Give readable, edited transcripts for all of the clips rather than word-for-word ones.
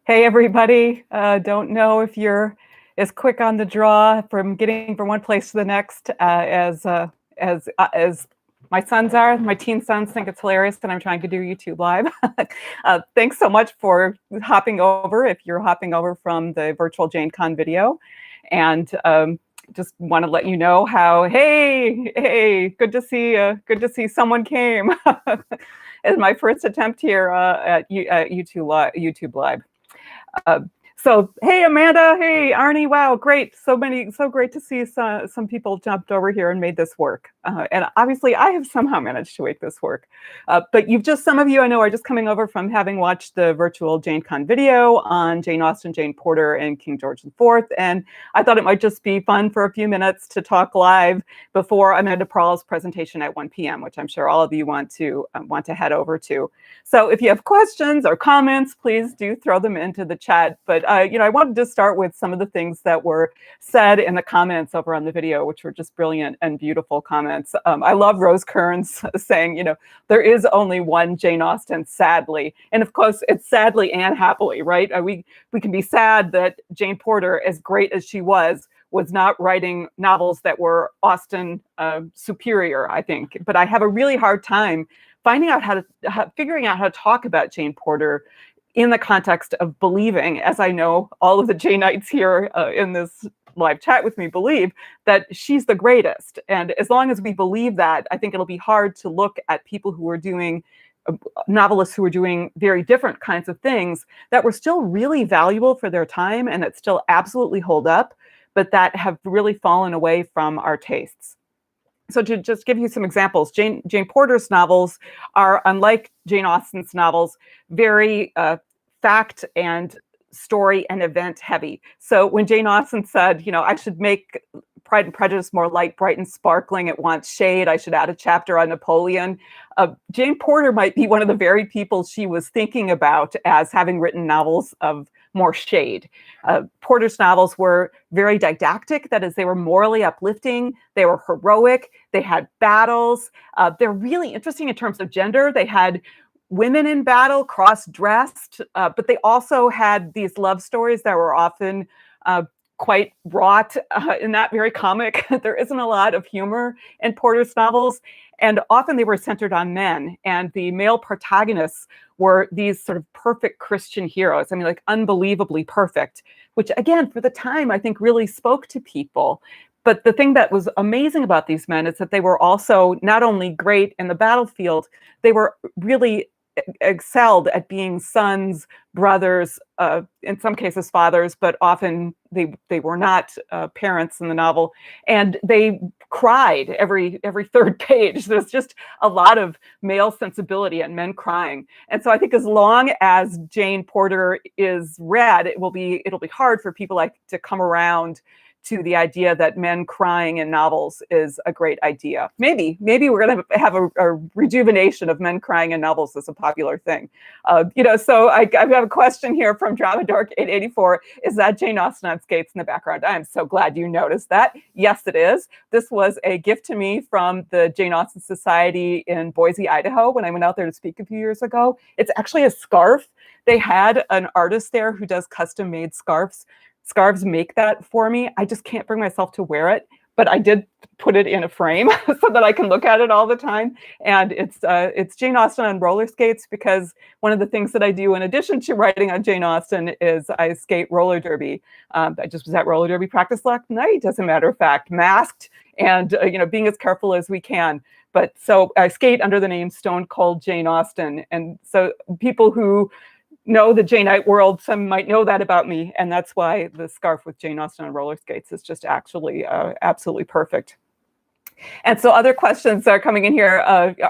Hey everybody, don't know if you're as quick on the draw from getting from one place to the next as my sons are. My teen sons think it's hilarious that I'm trying to do YouTube Live. Thanks so much for hopping over, if you're hopping over from the virtual JaneCon video. And just want to let you know how, hey, good to see someone came. It's my first attempt here at YouTube Live. Uh, so, hey, Amanda, hey, Arnie, wow, great. So great to see some people jumped over here and made this work. And obviously, I have somehow managed to make this work. But some of you I know are just coming over from having watched the virtual JaneCon video on Jane Austen, Jane Porter, and King George IV. And I thought it might just be fun for a few minutes to talk live before Amanda Pral's presentation at 1 p.m., which I'm sure all of you want to head over to. So if you have questions or comments, please do throw them into the chat. But I wanted to start with some of the things that were said in the comments over on the video, which were just brilliant and beautiful comments. I love Rose Kearns saying, there is only one Jane Austen, sadly. And of course, it's sadly and happily, right? We can be sad that Jane Porter, as great as she was not writing novels that were Austen superior, I think. But I have a really hard time figuring out how to talk about Jane Porter in the context of believing, as I know all of the Janeites here in this live chat with me believe, that she's the greatest. And as long as we believe that, I think it'll be hard to look at people who are doing novelists who were doing very different kinds of things that were still really valuable for their time and that still absolutely hold up, but that have really fallen away from our tastes. So to just give you some examples, Jane Porter's novels are, unlike Jane Austen's novels, very fact and story and event heavy. So when Jane Austen said, I should make Pride and Prejudice more light, bright, and sparkling, it wants shade, I should add a chapter on Napoleon, Jane Porter might be one of the very people she was thinking about as having written novels of more shade. Porter's novels were very didactic, that is, they were morally uplifting, they were heroic, they had battles, they're really interesting in terms of gender. They had women in battle, cross-dressed, but they also had these love stories that were often quite wrought and not very comic. There isn't a lot of humor in Porter's novels, and often they were centered on men, and the male protagonists were these sort of perfect Christian heroes. I mean, like unbelievably perfect, which again, for the time, I think really spoke to people. But the thing that was amazing about these men is that they were also not only great in the battlefield, they were really excelled at being sons, brothers, in some cases fathers, but often they were not parents in the novel, and they cried every third page. There's just a lot of male sensibility and men crying, and so I think as long as Jane Porter is read, it'll be hard for people to come around to the idea that men crying in novels is a great idea. Maybe we're going to have a rejuvenation of men crying in novels as a popular thing. So I have a question here from Dramadork 884. Is that Jane Austen on skates in the background? I am so glad you noticed that. Yes, it is. This was a gift to me from the Jane Austen Society in Boise, Idaho, when I went out there to speak a few years ago. It's actually a scarf. They had an artist there who does custom-made scarves. Scarves make that for me. I just can't bring myself to wear it, but I did put it in a frame so that I can look at it all the time. And it's Jane Austen on roller skates, because one of the things that I do in addition to writing on Jane Austen is I skate roller derby. I just was at roller derby practice last night, as a matter of fact, masked and being as careful as we can. But so I skate under the name Stone Cold Jane Austen, and so people who know the Janeite world, some might know that about me, and that's why the scarf with Jane Austen on roller skates is just actually absolutely perfect. And so other questions are coming in here.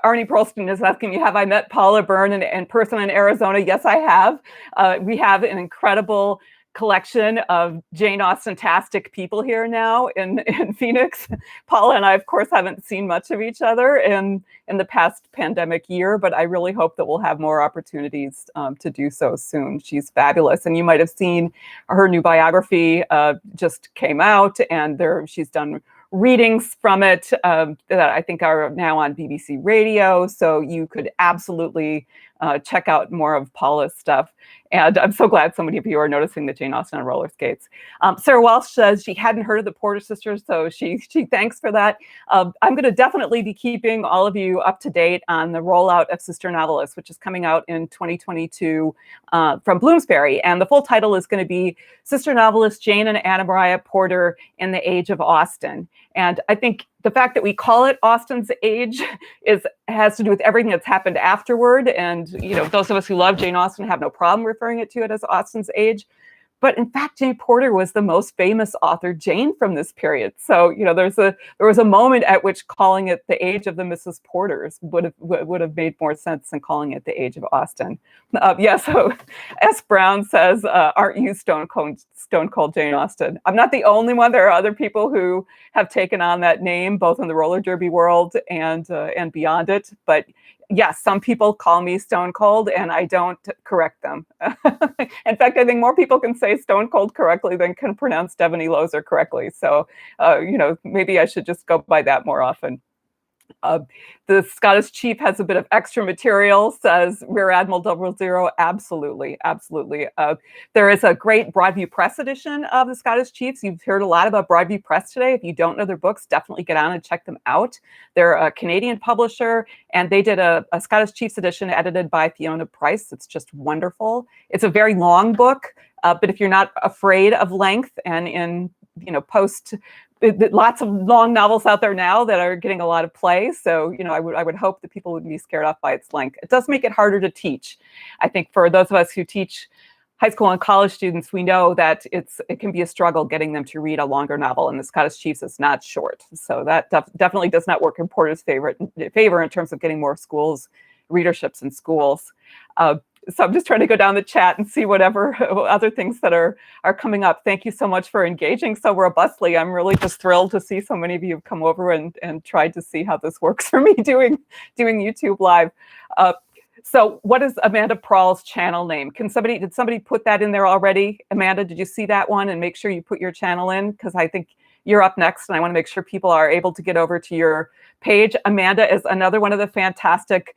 Arnie Perlstein is asking me, have I met Paula Byrne in person in Arizona? Yes, I have. We have an incredible collection of Jane Austen-tastic people here now in Phoenix. Paula and I, of course, haven't seen much of each other in the past pandemic year, but I really hope that we'll have more opportunities to do so soon. She's fabulous. And you might have seen her new biography just came out, and she's done readings from it that I think are now on BBC Radio. So you could absolutely check out more of Paula's stuff. And I'm so glad so many of you are noticing the Jane Austen on roller skates. Sarah Walsh says she hadn't heard of the Porter sisters, so she thanks for that. I'm going to definitely be keeping all of you up to date on the rollout of Sister Novelists, which is coming out in 2022 from Bloomsbury. And the full title is going to be Sister Novelists Jane and Anna Maria Porter in the Age of Austen. And I think the fact that we call it Austen's Age has to do with everything that's happened afterward. And those of us who love Jane Austen have no problem referring to it as Austen's Age. But in fact, Jane Porter was the most famous author Jane from this period. So, there was a moment at which calling it the Age of the Mrs. Porters would have made more sense than calling it the Age of Austen. So S. Brown says, aren't you Stone Cold Jane Austen? I'm not the only one. There are other people who have taken on that name, both in the roller derby world and beyond it. But yes, some people call me Stone Cold, and I don't correct them. In fact, I think more people can say Stone Cold correctly than can pronounce Devoney Lozer correctly. So, maybe I should just go by that more often. The Scottish Chief has a bit of extra material, says Rear Admiral 000. Absolutely, absolutely. There is a great Broadview Press edition of the Scottish Chiefs. You've heard a lot about Broadview Press today. If you don't know their books, definitely get on and check them out. They're a Canadian publisher, and they did a Scottish Chiefs edition edited by Fiona Price. It's just wonderful. It's a very long book, but if you're not afraid of length, and in lots of long novels out there now that are getting a lot of play. So, I would hope that people wouldn't be scared off by its length. It does make it harder to teach. I think for those of us who teach high school and college students, we know that it can be a struggle getting them to read a longer novel, and the Scottish Chiefs is not short. So that definitely does not work in Porter's favor in terms of getting more readerships in schools. So I'm just trying to go down the chat and see whatever other things that are coming up. Thank you so much for engaging so robustly. I'm really just thrilled to see so many of you have come over and tried to see how this works for me doing YouTube Live. So what is Amanda Pral's channel name? Did somebody put that in there already? Amanda, did you see that one? And make sure you put your channel in, because I think you're up next, and I want to make sure people are able to get over to your page. Amanda is another one of the fantastic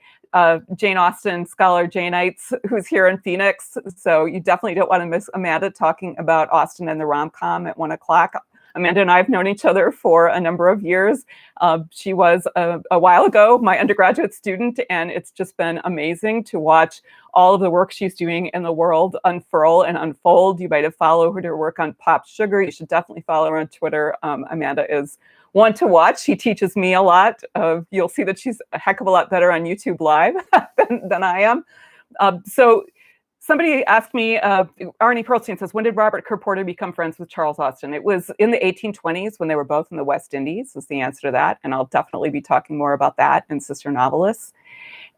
Jane Austen scholar Janeites who's here in Phoenix. So you definitely don't want to miss Amanda talking about Austen and the rom-com at 1 o'clock. Amanda and I have known each other for a number of years. She was a while ago my undergraduate student, and it's just been amazing to watch all of the work she's doing in the world unfurl and unfold. You might have followed her work on Pop Sugar. You should definitely follow her on Twitter. Amanda is one to watch. She teaches me a lot. You'll see that she's a heck of a lot better on YouTube Live than I am. So somebody asked me, Arnie Perlstein says, when did Robert Kerr Porter become friends with Charles Austen? It was in the 1820s when they were both in the West Indies, is the answer to that. And I'll definitely be talking more about that in Sister Novelists.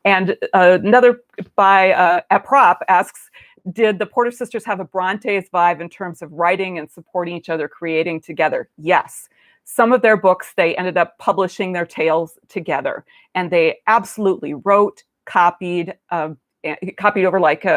And another by at Prop asks, did the Porter sisters have a Bronte's vibe in terms of writing and supporting each other, creating together? Yes. Some of their books, they ended up publishing their tales together. And they absolutely wrote, copied over, like,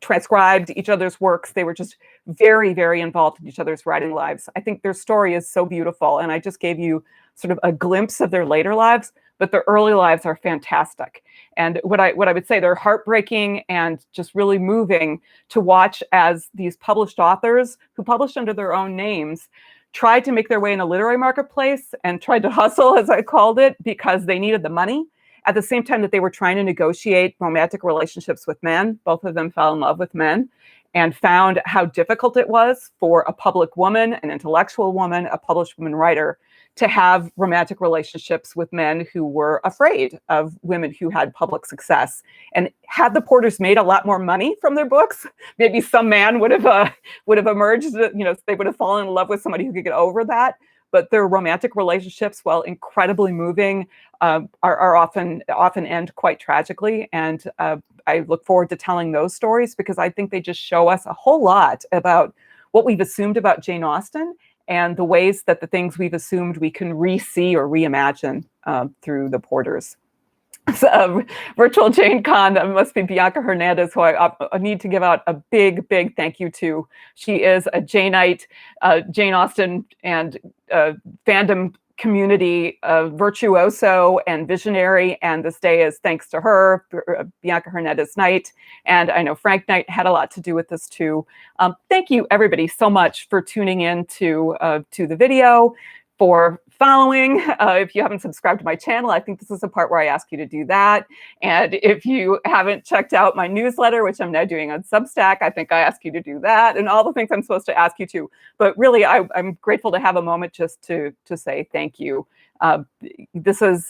transcribed each other's works. They were just very, very involved in each other's writing lives. I think their story is so beautiful. And I just gave you sort of a glimpse of their later lives, but their early lives are fantastic. And what I would say, they're heartbreaking and just really moving to watch as these published authors who published under their own names tried to make their way in a literary marketplace and tried to hustle, as I called it, because they needed the money. At the same time that they were trying to negotiate romantic relationships with men, both of them fell in love with men and found how difficult it was for a public woman, an intellectual woman, a published woman writer, to have romantic relationships with men who were afraid of women who had public success. And had the Porters made a lot more money from their books, maybe some man would have emerged. They would have fallen in love with somebody who could get over that. But their romantic relationships, while incredibly moving, are often end quite tragically. And I look forward to telling those stories, because I think they just show us a whole lot about what we've assumed about Jane Austen and the ways that the things we've assumed we can re-see or reimagine through the Porters. So, Virtual Jane Con, that must be Bianca Hernandez, who I need to give out a big, big thank you to. She is a Janeite, Jane Austen and fandom community virtuoso and visionary, and this day is thanks to her, Bianca Hernandez Knight, and I know Frank Knight had a lot to do with this too. Thank you everybody so much for tuning in to the video, for following. If you haven't subscribed to my channel, I think this is the part where I ask you to do that. And if you haven't checked out my newsletter, which I'm now doing on Substack, I think I ask you to do that, and all the things I'm supposed to ask you to. But really, I'm grateful to have a moment just to say thank you. This has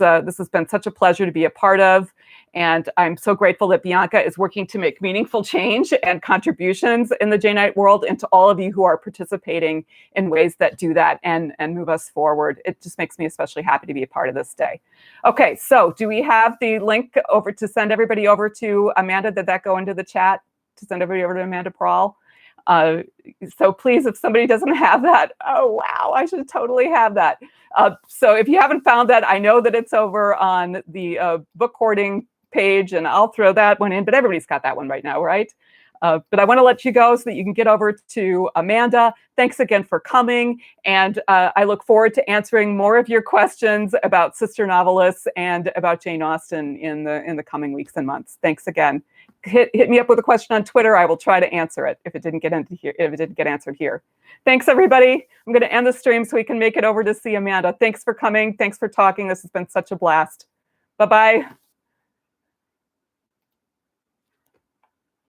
been such a pleasure to be a part of, and I'm so grateful that Bianca is working to make meaningful change and contributions in the Janeite world, and to all of you who are participating in ways that do that and move us forward. It just makes me especially happy to be a part of this day. Okay, so do we have the link over to send everybody over to Amanda? Did that go into the chat to send everybody over to Amanda Pral? So please, if somebody doesn't have that, oh wow, I should totally have that. So if you haven't found that, I know that it's over on the book hoarding page, and I'll throw that one in, but everybody's got that one right now, right? But I want to let you go so that you can get over to Amanda. Thanks again for coming, and I look forward to answering more of your questions about sister novelists and about Jane Austen in the coming weeks and months. Thanks again. Hit me up with a question on Twitter. I will try to answer it if it didn't get answered here. Thanks everybody. I'm going to end the stream so we can make it over to see Amanda. Thanks for coming. Thanks for talking. This has been such a blast. Bye-bye.